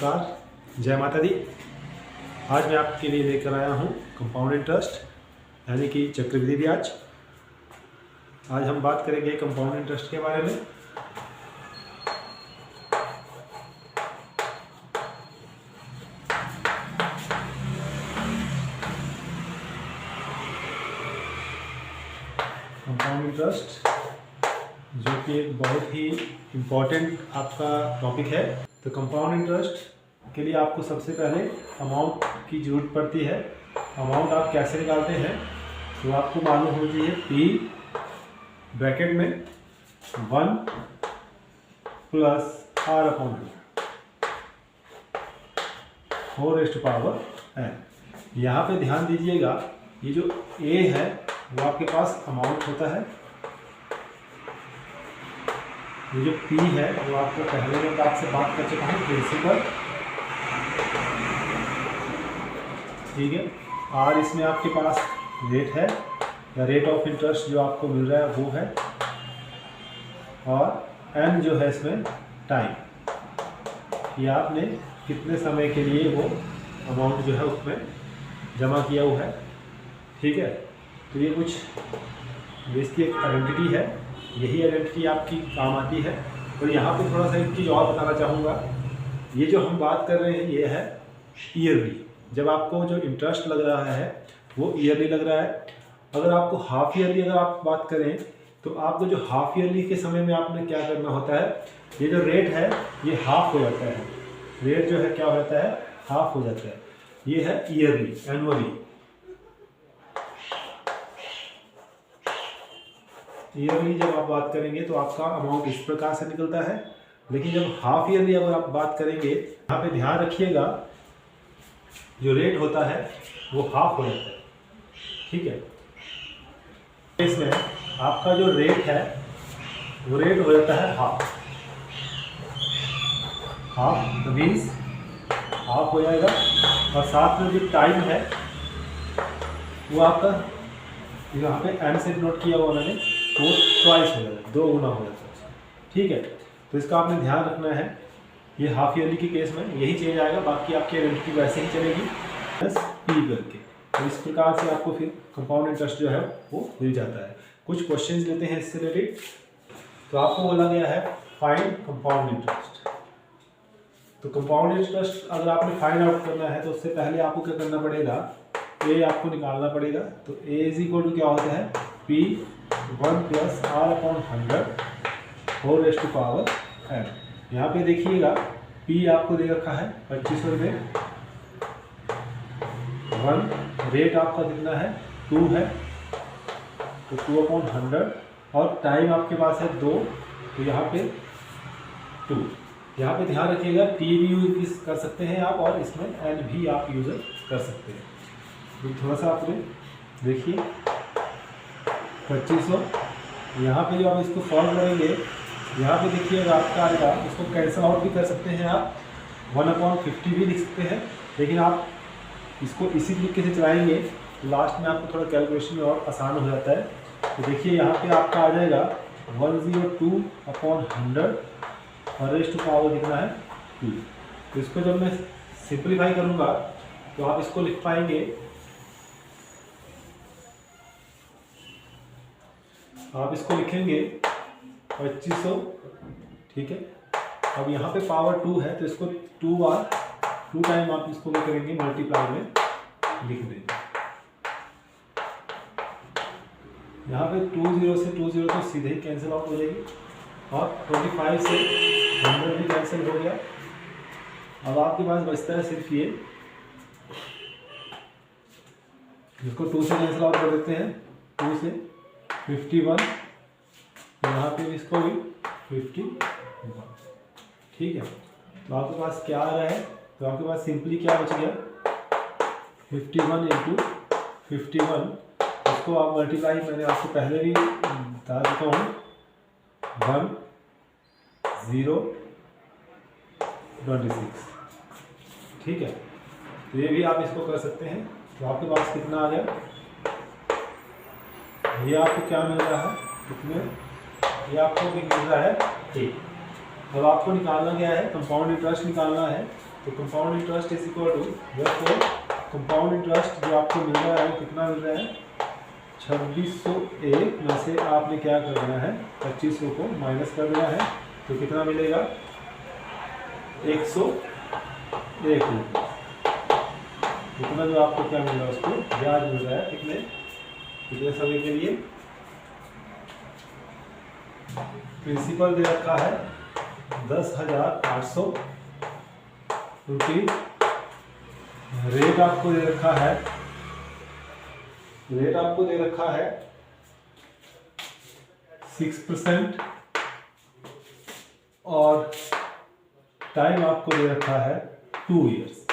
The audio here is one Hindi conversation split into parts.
नमस्कार, जय माता दी। आज मैं आपके लिए लेकर आया हूँ कंपाउंड इंटरेस्ट यानी कि चक्रवृद्धि ब्याज। आज हम बात करेंगे कंपाउंड इंटरेस्ट के बारे में। कंपाउंड इंटरेस्ट जो कि एक बहुत ही इम्पोर्टेंट आपका टॉपिक है। तो कंपाउंड इंटरेस्ट के लिए आपको सबसे पहले अमाउंट की ज़रूरत पड़ती है। अमाउंट आप कैसे निकालते हैं तो आपको मालूम होना चाहिए पी ब्रैकेट में 1 प्लस आर अपॉन 4⁻n। यहाँ पे ध्यान दीजिएगा, ये जो ए है वो आपके पास अमाउंट होता है, ये जो P है वो आपको पहले में आपसे बात कर चुका हूँ, प्रिंसिपल, ठीक है। और इसमें आपके पास रेट है या रेट ऑफ इंटरेस्ट जो आपको मिल रहा है वो है, और N जो है इसमें टाइम, ये आपने कितने समय के लिए वो अमाउंट जो है उसमें जमा किया हुआ है, ठीक है। तो ये कुछ इसकी एक आइडेंटिटी है, यही आइडेंटिटी आपकी काम आती है। और यहाँ पे थोड़ा सा एक चीज़ और बताना चाहूँगा, ये जो हम बात कर रहे हैं ये है ईयरली। जब आपको जो इंटरेस्ट लग रहा है वो ईयरली लग रहा है। अगर आपको हाफ ईयरली अगर आप बात करें तो आपको जो हाफ ईयरली के समय में आपने क्या करना होता है, ये जो रेट है ये हाफ हो जाता है, रेट जो है क्या हो जाता है, हाफ हो जाता है। ये है ईयरली, एनुअली। ईयरली जब आप बात करेंगे तो आपका अमाउंट इस प्रकार से निकलता है, लेकिन जब हाफ ईयरली अगर आप बात करेंगे, यहाँ पे ध्यान रखिएगा जो रेट होता है वो हाफ हो जाता है, ठीक है। इसमें आपका जो रेट है वो रेट हो जाता है हाफ मीन्स हाफ हो जाएगा। और साथ में जो टाइम है वो आपका यहाँ पे एम से नोट किया हुआ मैंने, तो ट्वाइस हो जाता है, 2 गुना हो जाता है, ठीक है। तो इसका आपने ध्यान रखना है। ये हाफ ईयरली के केस में यही चेंज आएगा, बाकी आपकी आइडेंटिटी वैसे ही चलेगी बस पी करके। तो इस प्रकार से आपको फिर कंपाउंड इंटरेस्ट जो है वो मिल जाता है। कुछ क्वेश्चंस लेते हैं इससे रिलेटेड। तो आपको बोला गया है फाइंड कंपाउंड इंटरेस्ट। तो कंपाउंड इंटरेस्ट अगर आपने फाइंड आउट करना है तो उससे पहले आपको क्या करना पड़ेगा, ए आपको निकालना पड़ेगा। तो ए इज इक्वल टू क्या होता है, P 1 plus are upon 100 4⁻n। यहाँ पे देखिएगा पी आपको दे रखा है 2500 रुपये, 1 रेट आपका कितना है 2 है, तो 2/100, और टाइम आपके पास है 2, तो यहाँ पे 2। यहाँ पे ध्यान रखिएगा टी भी यूज कर सकते हैं आप, और इसमें एन भी आप यूज कर सकते हैं। तो थोड़ा सा आपने देखिए 2500, यहाँ पे जो आप इसको सॉल्व करेंगे, यहाँ पे देखिएगा आपका आएगा, इसको कैंसिल आउट भी कर सकते हैं आप, 1/50 भी लिख सकते हैं, लेकिन आप इसको इसी तरीके से चलाएंगे तो लास्ट में आपको थोड़ा कैलकुलेशन में और आसान हो जाता है। तो देखिए यहाँ पे आपका आ जाएगा 102/100 और रेस्ट टू पावर कितना है 2। तो इसको जब मैं सिंप्लीफाई करूँगा तो आप इसको लिख पाएंगे, आप इसको लिखेंगे 2500, ठीक है। अब यहाँ पे पावर 2 है तो इसको 2 टाइम आप इसको क्या करेंगे, मल्टीप्लाई में लिख देंगे। यहाँ पे 20 से 20 तो सीधे ही कैंसिल आउट हो जाएगी, और 25 से 100 भी कैंसिल हो गया। अब आपके पास बचता है सिर्फ ये, इसको 2 से कैंसिल आउट कर देते हैं, 2 से 51, यहाँ पे इसको भी 51, ठीक है। तो आपके पास क्या आ रहा है, तो आपके पास सिंपली क्या बच गया, 51 × 51, इसको आप मल्टीप्लाई, मैंने आपको पहले भी बता चुका हूँ, 1026, ठीक है। तो ये भी आप इसको कर सकते हैं। तो आपके पास कितना आ गया, ये आपको क्या मिल रहा है, इसमें ये आपको भी मिल रहा है 1। अब आपको निकालना क्या है, कंपाउंड इंटरेस्ट निकालना है। तो compound interest is equal to, therefore compound interest जो आपको मिल रहा है वो कितना मिल रहा है 2601 में से आपने क्या कर देना है 2500 को माइनस कर देना है, तो कितना मिलेगा 101 रुपये। कितना जो आपको क्या मिल रहा है उसको ब्याज मिल रहा है कितने समय के लिए। प्रिंसिपल दे रखा है 10,800 रुपये। रेट आपको दे रखा है 6% और टाइम आपको दे रखा है 2 इयर्स।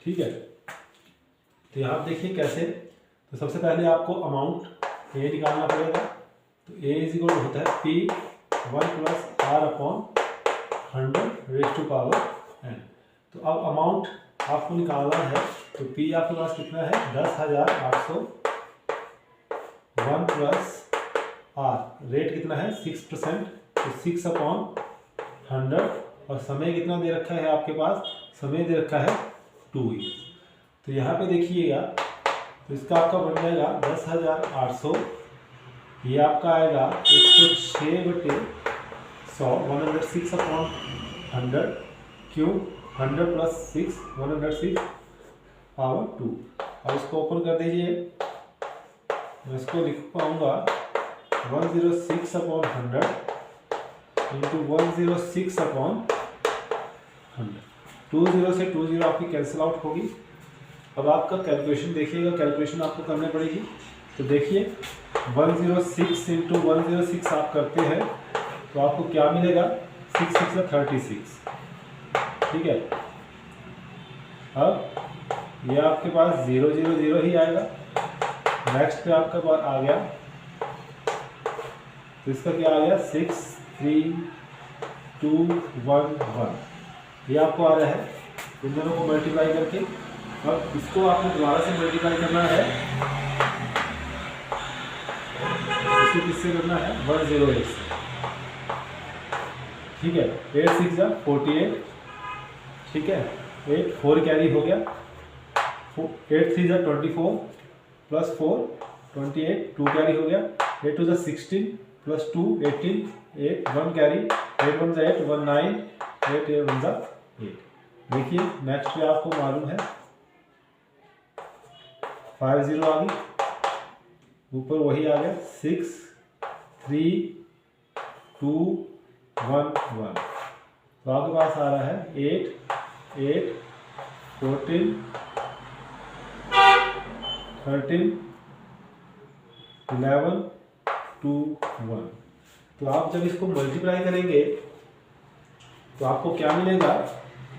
ठीक है, तो यहाँ आप देखिए कैसे। तो सबसे पहले आपको अमाउंट ए निकालना पड़ेगा। तो ए इज इक्वल होता है P1 + R/100⁻n। तो अब अमाउंट आपको निकालना है, तो P आपके पास कितना है 10,800, 1 + R, रेट कितना है 6%, तो 6/100 और समय कितना दे रखा है आपके पास, समय दे रखा है 2 ईयर्स। तो यहाँ पे देखिएगा, तो इसका आपका बन जाएगा 10,800, ये आपका आएगा 106/100, 106/100, क्यों 100 + 6, 106/2। और इसको ओपन कर दीजिए, मैं इसको लिख पाऊंगा 106/100 इंटू 106/100। 20 से 20 आपकी कैंसिल आउट होगी। अब आपका कैलकुलेशन देखिएगा, कैलकुलेशन आपको करनी पड़ेगी। तो देखिए 106 इंटू 106 आप करते हैं तो आपको क्या मिलेगा 6 6 36। ठीक है, अब ये आपके पास 0 0 0 ही आएगा। नेक्स्ट पे आपका पास आ गया, तो इसका क्या आ गया 6 3 2 1 1, ये आपको आ रहा है। इन दोनों को मल्टीप्लाई करके अब इसको आपको दोबारा से मल्टीप्लाई करना है, इसको किससे करना है 108 से। ठीक है, 8 6 48, ठीक है 8 4 कैरी हो गया, 8 3 24 + 4 28, 2 कैरी हो गया, 8 2 16 + 2 18, 8 1 कैरी, 8 1 8 1 9, 8 8 1 8। देखिए नेक्स्ट पे आपको मालूम है 5 0 आ गई, ऊपर वही आ गया 6 3 2 1 1। तो आपके पास आ रहा है 8 8 14 13 11 2 1। तो आप जब इसको मल्टीप्लाई करेंगे तो आपको क्या मिलेगा,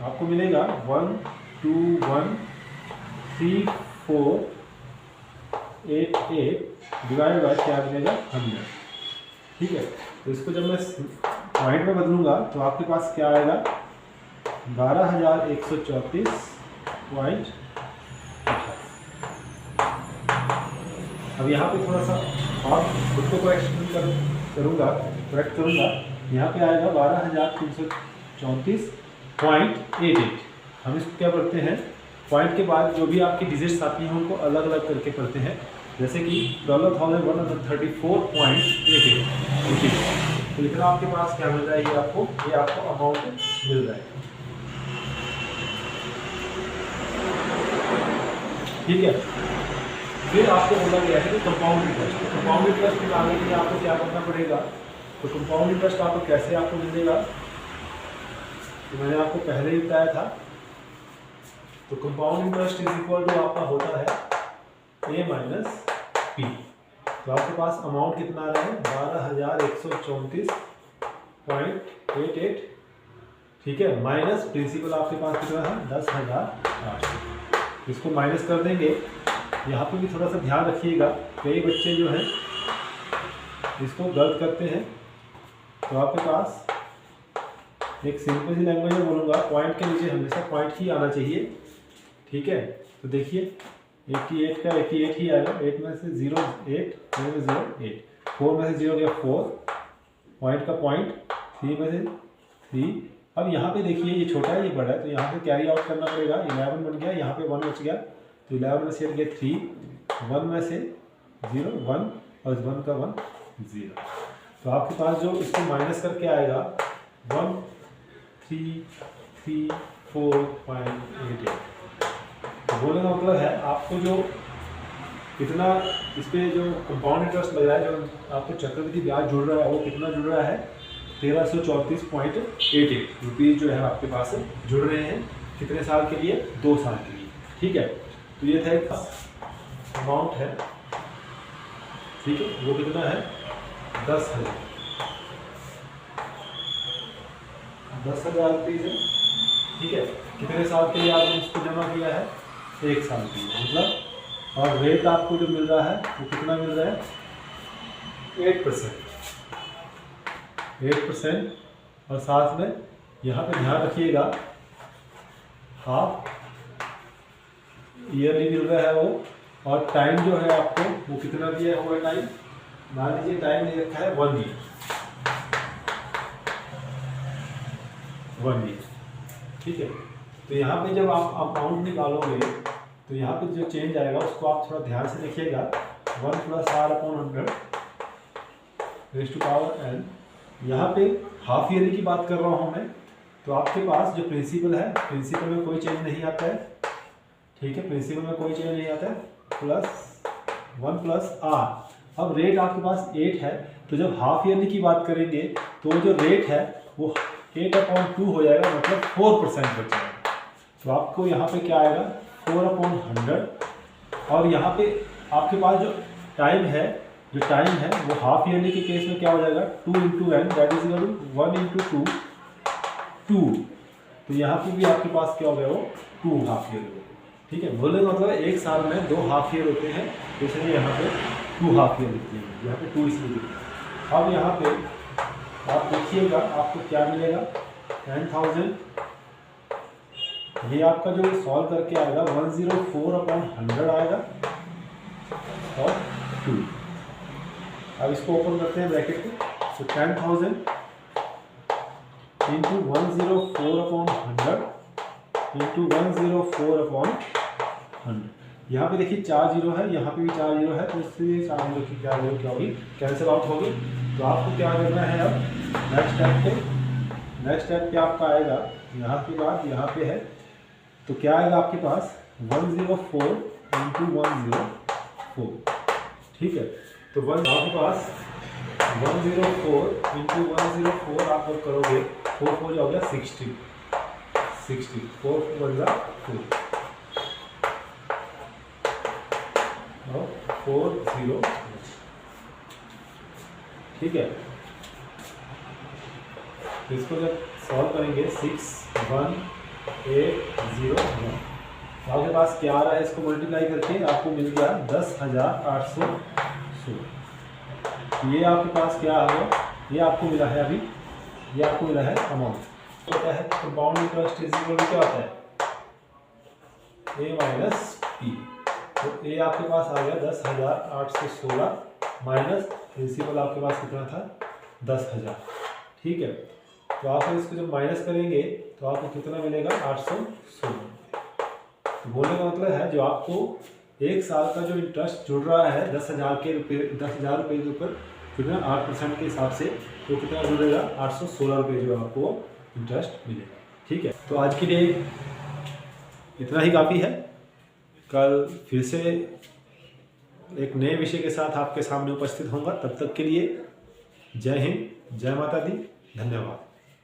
आपको मिलेगा 1 2 1 3 4 8 8 डिवाइड बाय क्या मिलेगा 100। ठीक है, तो इसको जब मैं पॉइंट में बदलूंगा तो आपके पास क्या आएगा 12,134.28। अब यहाँ पे थोड़ा सा और खुद को करेक्ट करूँगा, यहाँ पे आएगा 12,334.88। हम इसको क्या पढ़ते हैं, पॉइंट के बाद जो भी आपकी डिजिट्स आती हैं उनको अलग अलग करके पढ़ते हैं। जैसे कि 12,134.88, तो इतना आपके पास क्या मिल रहा है, ये आपको अमाउंट मिल रहा है। ठीक है, फिर आपको बोला गया है कि कंपाउंड इंटरेस्ट। तो कंपाउंड इंटरेस्ट निकालने के लिए आपको क्या करना पड़ेगा, तो कंपाउंड इंटरेस्ट आपको कैसे आपको मिलेगा, तो मैंने आपको पहले ही बताया था। तो compound interest is equal to आपका होता है A - P। तो आपके पास अमाउंट कितना आ रहा है 12,134.88। ठीक है, माइनस प्रिंसिपल आपके पास कितना है 10,800। इसको माइनस कर देंगे। यहाँ पे भी थोड़ा सा ध्यान रखिएगा, कई बच्चे जो हैं इसको गलत करते हैं। तो आपके पास एक सिंपल सी लैंग्वेज में बोलूँगा, पॉइंट के नीचे हमेशा पॉइंट ही आना चाहिए। ठीक है, तो देखिए 88 का 88 ही आएगा, 8 में से 0 8, 0 में 0 8, 4 में से 0 गया 4, पॉइंट का पॉइंट, 3 में से 3, अब यहाँ पे देखिए ये छोटा है ये बड़ा है, तो यहाँ पे कैरी आउट करना पड़ेगा। 11 बन गया, यहाँ पे 1 बच गया, तो 11 में से हट गया 3, 1 में से 0 1 और 1 का 1 0। तो आपके पास जो इसको माइनस करके आएगा 13334.88। तो बोलने का मतलब है आपको जो कितना इस पर जो कंपाउंड इंटरेस्ट लग रहा है, जो आपको चक्रवृद्धि ब्याज जुड़ रहा है, वो कितना जुड़ रहा है 1334.88 रुपीज़ जो है आपके पास जुड़ रहे हैं। कितने साल के लिए? 2 साल के लिए। ठीक है, तो ये था एक अमाउंट है, ठीक है, वो कितना है 10,000 रुपये है। ठीक है, कितने साल के लिए आपने इसको जमा किया है? 1 साल के लिए, मतलब। और रेट आपको जो मिल रहा है वो कितना मिल रहा है? 8%। और साथ में यहाँ पे ध्यान रखिएगा हाफ ईयरली मिल रहा है वो। और टाइम जो है आपको वो कितना दिया हुआ है टाइम? मान लीजिए टाइम दे रखा है 1 ईयर। ठीक है, तो यहाँ पे जब आप अमाउंट निकालोगे तो यहाँ पे जो चेंज आएगा उसको आप थोड़ा ध्यान से देखिएगा। 1 + r/100 raise to power n। यहाँ पे हाफ ईयरली की बात कर रहा हूँ मैं, तो आपके पास जो प्रिंसिपल है, प्रिंसिपल में कोई चेंज नहीं आता है। ठीक है, प्रिंसिपल में कोई चेंज नहीं आता है, +1 + r। अब रेट आपके पास 8 है, तो जब हाफ ईयरली की बात करेंगे तो जो रेट है वो 8/2 हो जाएगा, मतलब 4% बच जाएगा। तो आपको यहाँ पे क्या आएगा 4/100। और यहाँ पे आपके पास जो टाइम है वो हाफ ईयरली के केस में क्या हो जाएगा 2 × n, दैट इज 1 × 2 2। तो यहाँ पे भी आपके पास क्या हो गया वो 2 हाफ ईयर। ठीक है, बोलने का मतलब एक साल में 2 हाफ ईयर होते हैं, तो इसलिए यहाँ पे 2 हाफ ईयर लिखते हैं, यहाँ पे 2 इसलिए लिखते हैं। अब यहाँ पे आप देखिएगा आपको क्या मिलेगा 10,000। ये आपका जो सॉल्व करके आएगा 104/100 आएगा और 2। अब इसको ओपन करते हैं ब्रैकेट को, तो 10,000 × 104/100 × 104/100। यहाँ पे देखिए 4 जीरो है, यहाँ पे भी 4 जीरो है, तो इसलिए 4 जीरो की क्या होगी कैंसिल आउट होगी। तो आपको क्या करना है अब नेक्स्ट स्टेप पे आपका आएगा यहाँ के बाद यहाँ पे है, तो क्या आएगा आपके पास 104 × 104। ठीक है, तो आपके पास 104 × 104 आप जब करोगे 4 हो जाओगे 60 4 बन जा 4 और 4 0। ठीक है, इसको जब सॉल्व करेंगे 6 1 8 0 1, तो आपके पास क्या आ रहा है, इसको मल्टीप्लाई करके आपको मिल गया 10,816। ये आपके पास क्या आ गया, ये आपको मिला है अभी, ये आपको मिला है अमाउंट। तो क्या है compound interest is equal to क्या होता है a - p। तो a आपके पास आ गया 10,816 माइनस प्रिंसिपल आपके पास कितना था 10,000। ठीक है, तो आप इसको जब माइनस करेंगे तो आपको कितना मिलेगा 816। तो बोलने का मतलब है जो आपको 1 साल का जो इंटरेस्ट जुड़ रहा है 10,000 रुपये के ऊपर कितना 8% के हिसाब से, तो कितना जुड़ेगा 816 रुपये जो आपको इंटरेस्ट मिलेगा। ठीक है, तो आज के लिए इतना ही काफ़ी है। कल फिर से एक नए विषय के साथ आपके सामने उपस्थित होऊंगा। तब तक के लिए जय हिंद, जय माता दी, धन्यवाद।